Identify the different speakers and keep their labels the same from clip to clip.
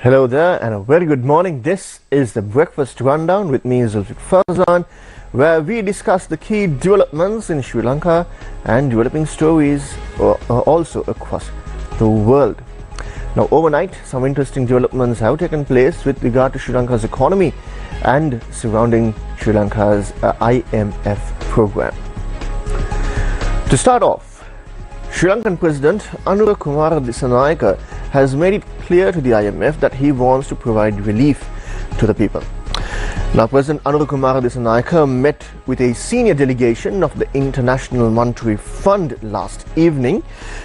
Speaker 1: Hello there and a very good morning. This is the Breakfast Rundown with me, Zulfick Farzan, where we discuss the key developments in Sri Lanka and developing stories also across the world. Now, overnight, some interesting developments have taken place with regard to Sri Lanka's economy and surrounding Sri Lanka's IMF program. To start off, Sri Lankan President Anura Kumara Dissanayake has made it clear to the IMF that he wants to provide relief to the people. Now, President Anura Kumara Dissanayake met with a senior delegation of the International Monetary Fund last evening,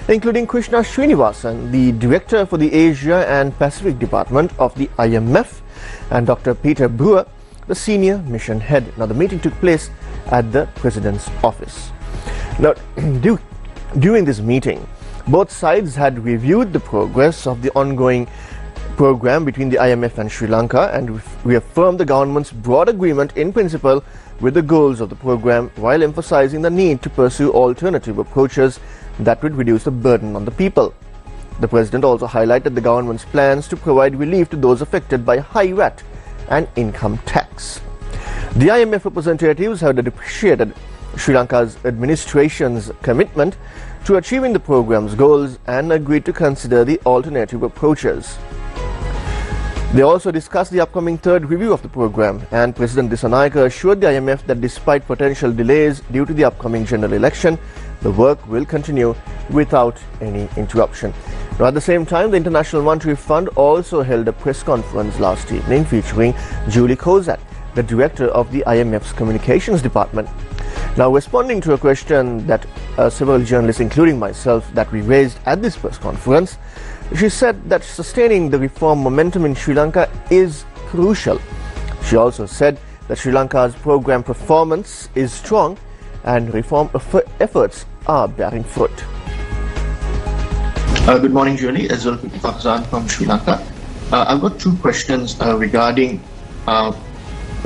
Speaker 1: including Krishna Srinivasan, the Director for the Asia and Pacific Department of the IMF, and Dr. Peter Brewer, the Senior Mission Head. Now, the meeting took place at the President's office. Now, during this meeting, both sides had reviewed the progress of the ongoing program between the IMF and Sri Lanka and reaffirmed the government's broad agreement in principle with the goals of the program, while emphasizing the need to pursue alternative approaches that would reduce the burden on the people. The President also highlighted the government's plans to provide relief to those affected by high VAT and income tax. The IMF representatives had appreciated Sri Lanka's administration's commitment to achieving the program's goals and agreed to consider the alternative approaches. They also discussed the upcoming third review of the program, and President Dissanayake assured the IMF that despite potential delays due to the upcoming general election, the work will continue without any interruption. Now, at the same time, the International Monetary Fund also held a press conference last evening featuring Julie Kozak, the Director of the IMF's Communications Department. Now, responding to a question that several journalists, including myself, that we raised at this press conference, she said that sustaining the reform momentum in Sri Lanka is crucial. She also said that Sri Lanka's program performance is strong and reform efforts are bearing fruit.
Speaker 2: Good morning, Julie. Zulfick Farzan from Sri Lanka. I've got two questions regarding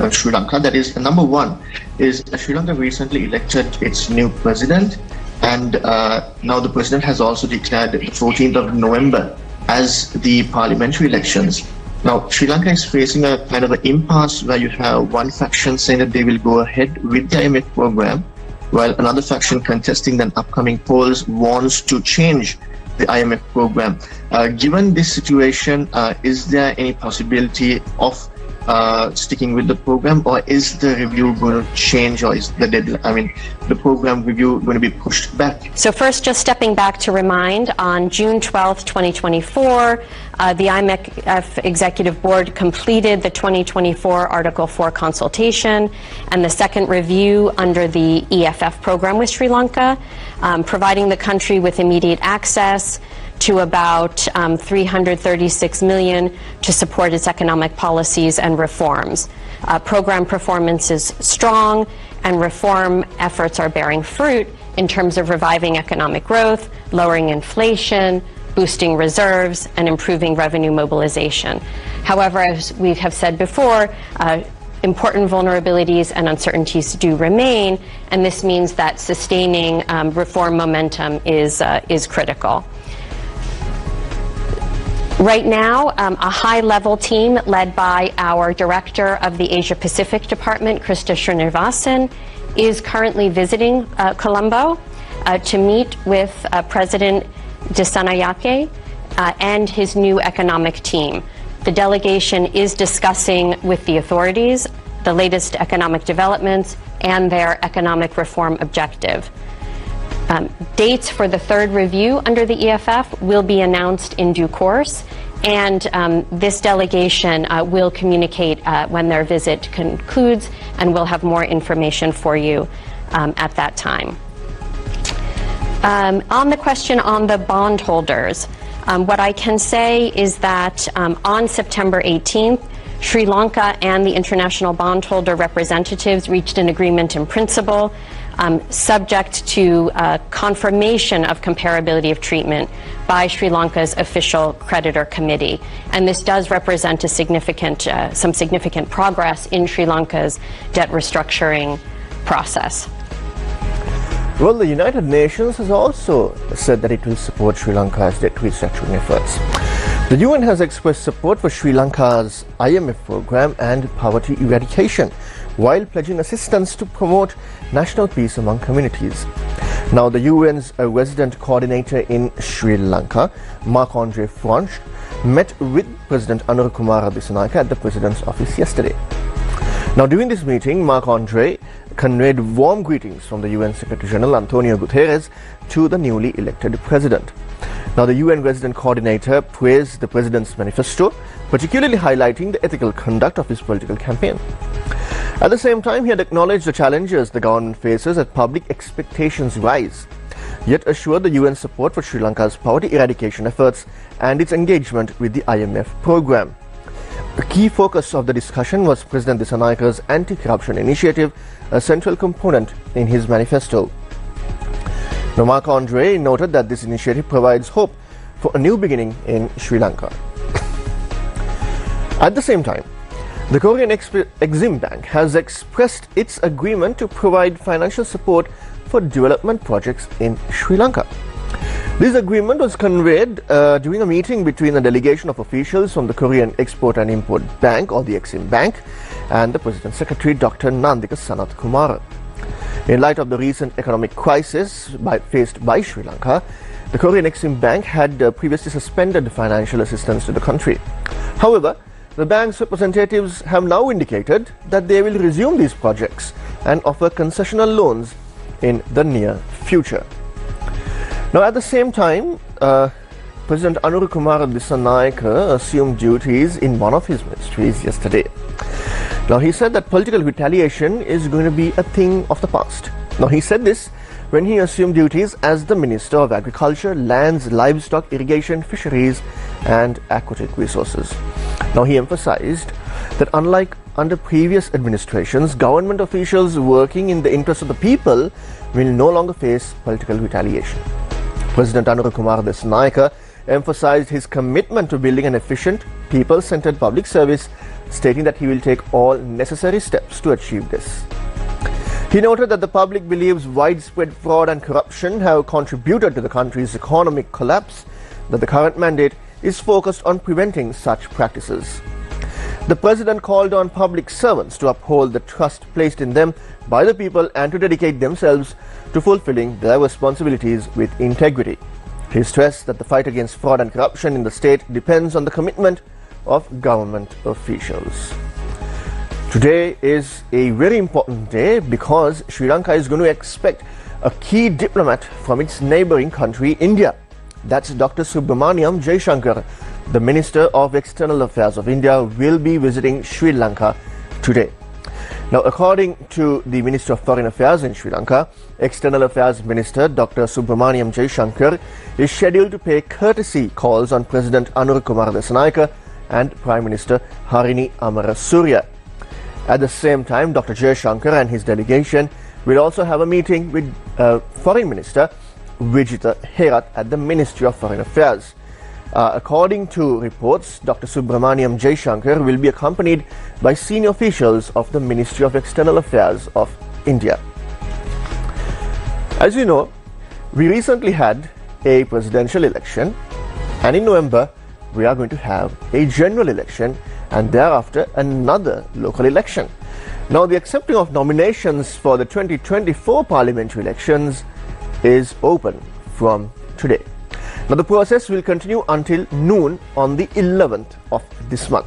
Speaker 2: Sri Lanka. That is, number one is Sri Lanka recently elected its new president, and now the president has also declared the 14th of November as the parliamentary elections. Now, Sri Lanka is facing a kind of an impasse where you have one faction saying that they will go ahead with the IMF program, while another faction contesting the upcoming polls wants to change the IMF program. Given this situation, is there any possibility of sticking with the program, or is the review going to change, or is the program review going to be pushed back?
Speaker 3: So first, just stepping back to remind, on June 12th, 2024, the IMF Executive Board completed the 2024 Article 4 consultation and the second review under the EFF program with Sri Lanka, providing the country with immediate access to about 336 million to support its economic policies and reforms. Program performance is strong and reform efforts are bearing fruit in terms of reviving economic growth, lowering inflation, boosting reserves, and improving revenue mobilization. However, as we have said before, important vulnerabilities and uncertainties do remain, and this means that sustaining reform momentum is critical. Right now, a high-level team led by our Director of the Asia-Pacific Department, Krishna Srinivasan, is currently visiting Colombo to meet with President Dissanayake and his new economic team. The delegation is discussing with the authorities the latest economic developments and their economic reform objective. Dates for the third review under the EFF will be announced in due course, and this delegation will communicate when their visit concludes, and we'll have more information for you at that time. On the question on the bondholders, what I can say is that on September 18th, Sri Lanka and the international bondholder representatives reached an agreement in principle, subject to confirmation of comparability of treatment by Sri Lanka's official creditor committee. And this does represent some significant progress in Sri Lanka's debt restructuring process.
Speaker 1: Well, the United Nations has also said that it will support Sri Lanka's debt restructuring efforts. The UN has expressed support for Sri Lanka's IMF program and poverty eradication, while pledging assistance to promote national peace among communities. Now, the UN's resident coordinator in Sri Lanka, Marc-Andre Franch, met with President Anurukumara Dissanayake at the President's office yesterday. Now, during this meeting, Marc-Andre conveyed warm greetings from the UN Secretary General Antonio Guterres to the newly elected President. Now, the UN resident coordinator praised the President's manifesto, particularly highlighting the ethical conduct of his political campaign. At the same time, he had acknowledged the challenges the government faces as public expectations rise, yet assured the UN support for Sri Lanka's poverty eradication efforts and its engagement with the IMF program. A key focus of the discussion was President Disanayake's anti-corruption initiative, a central component in his manifesto. Now, Marc-Andre noted that this initiative provides hope for a new beginning in Sri Lanka. At the same time, the Korean Exim Bank has expressed its agreement to provide financial support for development projects in Sri Lanka. This agreement was conveyed during a meeting between a delegation of officials from the Korean Export and Import Bank, or the Exim Bank, and the President's Secretary, Dr. Nandika Sanat Kumara. In light of the recent economic crisis faced by Sri Lanka, the Korean Exim Bank had previously suspended financial assistance to the country. However, the bank's representatives have now indicated that they will resume these projects and offer concessional loans in the near future. Now, at the same time, President Anurukumara Dissanayake assumed duties in one of his ministries yesterday. Now, he said that political retaliation is going to be a thing of the past. Now, he said this when he assumed duties as the Minister of Agriculture, Lands, Livestock, Irrigation, Fisheries and Aquatic Resources. Now, he emphasized that unlike under previous administrations, government officials working in the interest of the people will no longer face political retaliation. President Anurukumara Dissanayake emphasized his commitment to building an efficient, people-centered public service, stating that he will take all necessary steps to achieve this. He noted that the public believes widespread fraud and corruption have contributed to the country's economic collapse, that the current mandate is focused on preventing such practices. The President called on public servants to uphold the trust placed in them by the people and to dedicate themselves to fulfilling their responsibilities with integrity. He stressed that the fight against fraud and corruption in the state depends on the commitment of government officials. Today is a very important day because Sri Lanka is going to expect a key diplomat from its neighboring country, India. That's Dr. Subramaniam Jaishankar, the Minister of External Affairs of India, will be visiting Sri Lanka today. Now, according to the Minister of Foreign Affairs in Sri Lanka, External Affairs Minister Dr. Subramaniam Jaishankar is scheduled to pay courtesy calls on President Anurukumara Dissanayake and Prime Minister Harini Amarasuriya. At the same time, Dr. Jaishankar and his delegation will also have a meeting with Foreign Minister Vijita Herat at the Ministry of Foreign Affairs. According to reports, Dr. Subramaniam Jaishankar will be accompanied by senior officials of the Ministry of External Affairs of India. As you know, we recently had a presidential election, and in November we are going to have a general election and thereafter another local election. Now, the accepting of nominations for the 2024 parliamentary elections is open from today. Now, the process will continue until noon on the 11th of this month.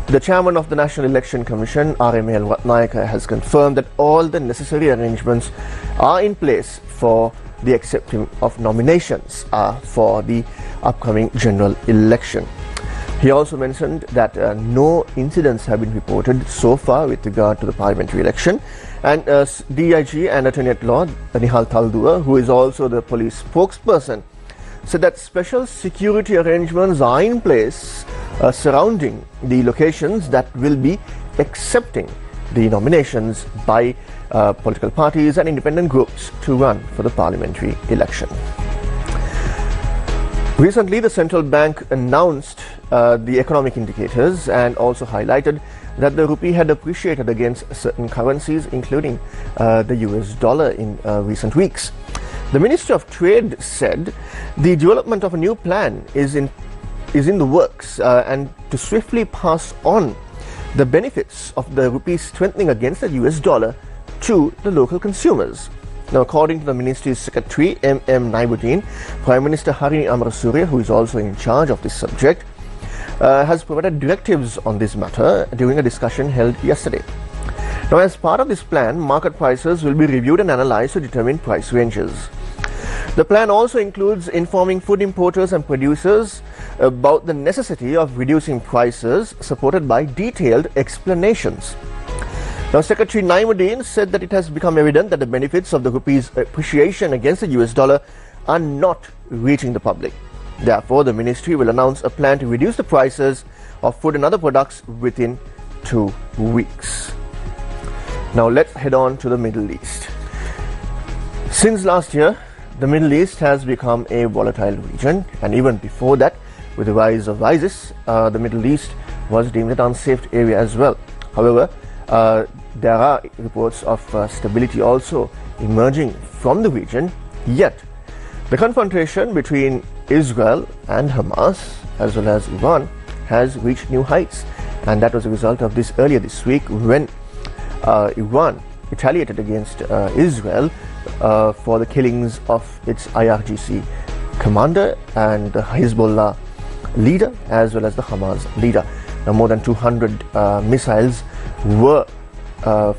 Speaker 1: The chairman of the National Election Commission, RML Ratnayaka, has confirmed that all the necessary arrangements are in place for the accepting of nominations for the upcoming general election. He also mentioned that no incidents have been reported so far with regard to the parliamentary election, and DIG and Attorney at Law Nihal Taldua, who is also the police spokesperson, said that special security arrangements are in place surrounding the locations that will be accepting the nominations by political parties and independent groups to run for the parliamentary election. Recently, the central bank announced the economic indicators and also highlighted that the rupee had appreciated against certain currencies, including the US dollar in recent weeks. The Ministry of Trade said the development of a new plan is in is in the works and to swiftly pass on the benefits of the rupee's strengthening against the US dollar to the local consumers. Now, according to the Ministry's Secretary M.M. Naibuddin, Prime Minister Harini Amarasuriya, who is also in charge of this subject, has provided directives on this matter during a discussion held yesterday. Now, as part of this plan, market prices will be reviewed and analyzed to determine price ranges. The plan also includes informing food importers and producers about the necessity of reducing prices, supported by detailed explanations. Now, Secretary Naimuddin said that it has become evident that the benefits of the rupee's appreciation against the US dollar are not reaching the public. Therefore, the ministry will announce a plan to reduce the prices of food and other products within 2 weeks. Now, let's head on to the Middle East. Since last year, the Middle East has become a volatile region, and even before that, with the rise of ISIS, the Middle East was deemed an unsafe area as well. However, there are reports of stability also emerging from the region, yet the confrontation between Israel and Hamas as well as Iran has reached new heights, and that was a result of this earlier this week when Iran retaliated against Israel for the killings of its IRGC commander and the Hezbollah leader as well as the Hamas leader. Now, more than 200 missiles were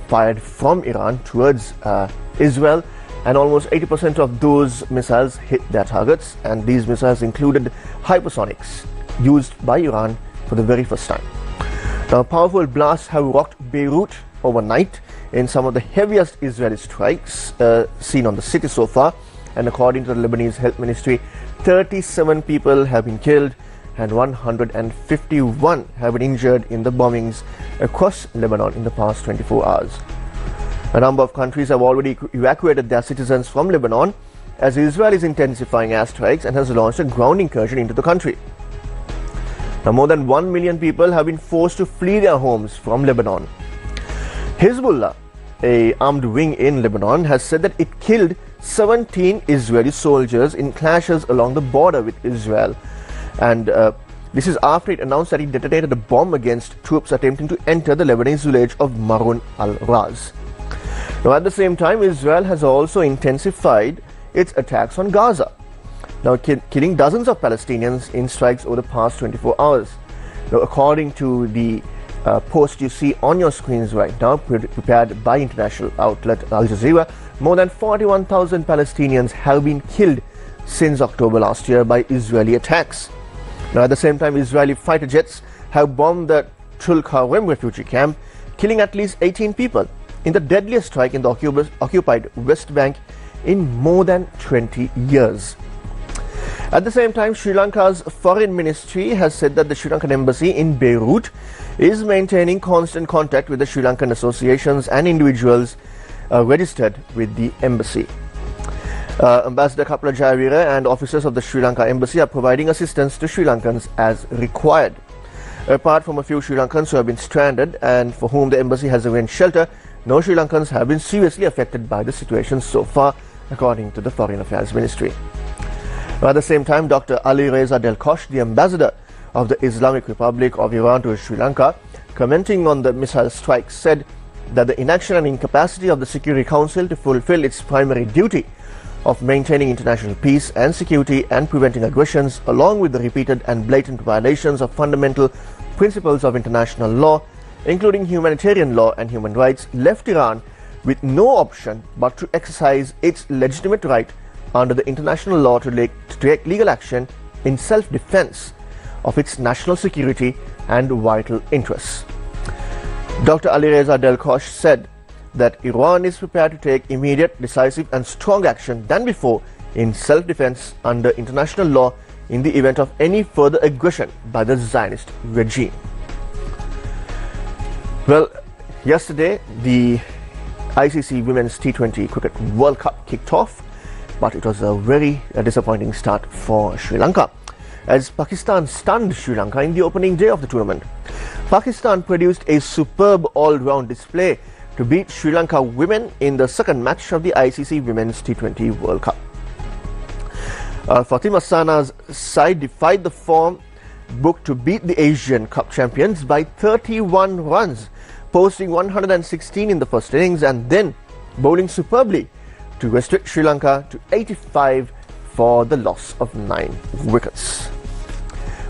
Speaker 1: fired from Iran towards Israel, and almost 80% of those missiles hit their targets, and these missiles included hypersonics used by Iran for the very first time. Now, powerful blasts have rocked Beirut overnight in some of the heaviest Israeli strikes seen on the city so far, and according to the Lebanese Health Ministry, 37 people have been killed and 151 have been injured in the bombings across Lebanon in the past 24 hours. A number of countries have already evacuated their citizens from Lebanon, as Israel is intensifying airstrikes and has launched a ground incursion into the country. Now, more than 1 million people have been forced to flee their homes from Lebanon. Hezbollah, an armed wing in Lebanon, has said that it killed 17 Israeli soldiers in clashes along the border with Israel. And this is after it announced that it detonated a bomb against troops attempting to enter the Lebanese village of Marun al-Raz. Now, at the same time, Israel has also intensified its attacks on Gaza, now killing dozens of Palestinians in strikes over the past 24 hours. Now, according to the post you see on your screens right now, prepared by international outlet Al Jazeera, more than 41,000 Palestinians have been killed since October last year by Israeli attacks. Now, at the same time, Israeli fighter jets have bombed the Tulkarem refugee camp, killing at least 18 people in the deadliest strike in the occupied West Bank in more than 20 years. At the same time, Sri Lanka's foreign ministry has said that the Sri Lankan embassy in Beirut is maintaining constant contact with the Sri Lankan associations and individuals registered with the embassy. Ambassador Kapila Jayavira and officers of the Sri Lanka embassy are providing assistance to Sri Lankans as required. Apart from a few Sri Lankans who have been stranded and for whom the embassy has arranged shelter, no Sri Lankans have been seriously affected by the situation so far, according to the Foreign Affairs Ministry. At the same time, Dr. Ali Reza Delkosh, the ambassador of the Islamic Republic of Iran to Sri Lanka, commenting on the missile strike, said that the inaction and incapacity of the Security Council to fulfill its primary duty of maintaining international peace and security and preventing aggressions, along with the repeated and blatant violations of fundamental principles of international law, including humanitarian law and human rights, left Iran with no option but to exercise its legitimate right under the international law to take legal action in self-defense of its national security and vital interests. Dr. Ali Reza Delkosh said that Iran is prepared to take immediate, decisive and strong action than before in self-defense under international law in the event of any further aggression by the Zionist regime. Well, yesterday the ICC Women's T20 Cricket World Cup kicked off, but it was a very disappointing start for Sri Lanka, as Pakistan stunned Sri Lanka in the opening day of the tournament. Pakistan produced a superb all-round display to beat Sri Lanka women in the second match of the ICC Women's T20 World Cup. Fatima Sana's side defied the form booked to beat the Asian Cup champions by 31 runs, posting 116 in the first innings and then bowling superbly to restrict Sri Lanka to 85 for the loss of 9 wickets.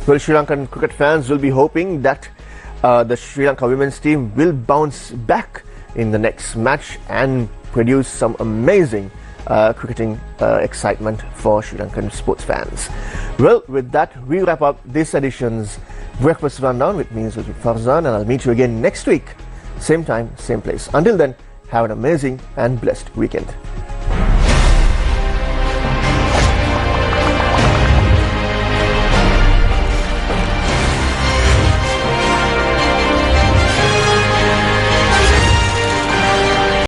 Speaker 1: Well, Sri Lankan cricket fans will be hoping that the Sri Lanka women's team will bounce back in the next match and produce some amazing cricketing excitement for Sri Lankan sports fans. Well, with that, we wrap up this edition's Breakfast Rundown with me, Zulfick Farzan, and I'll meet you again next week, same time, same place. Until then, have an amazing and blessed weekend.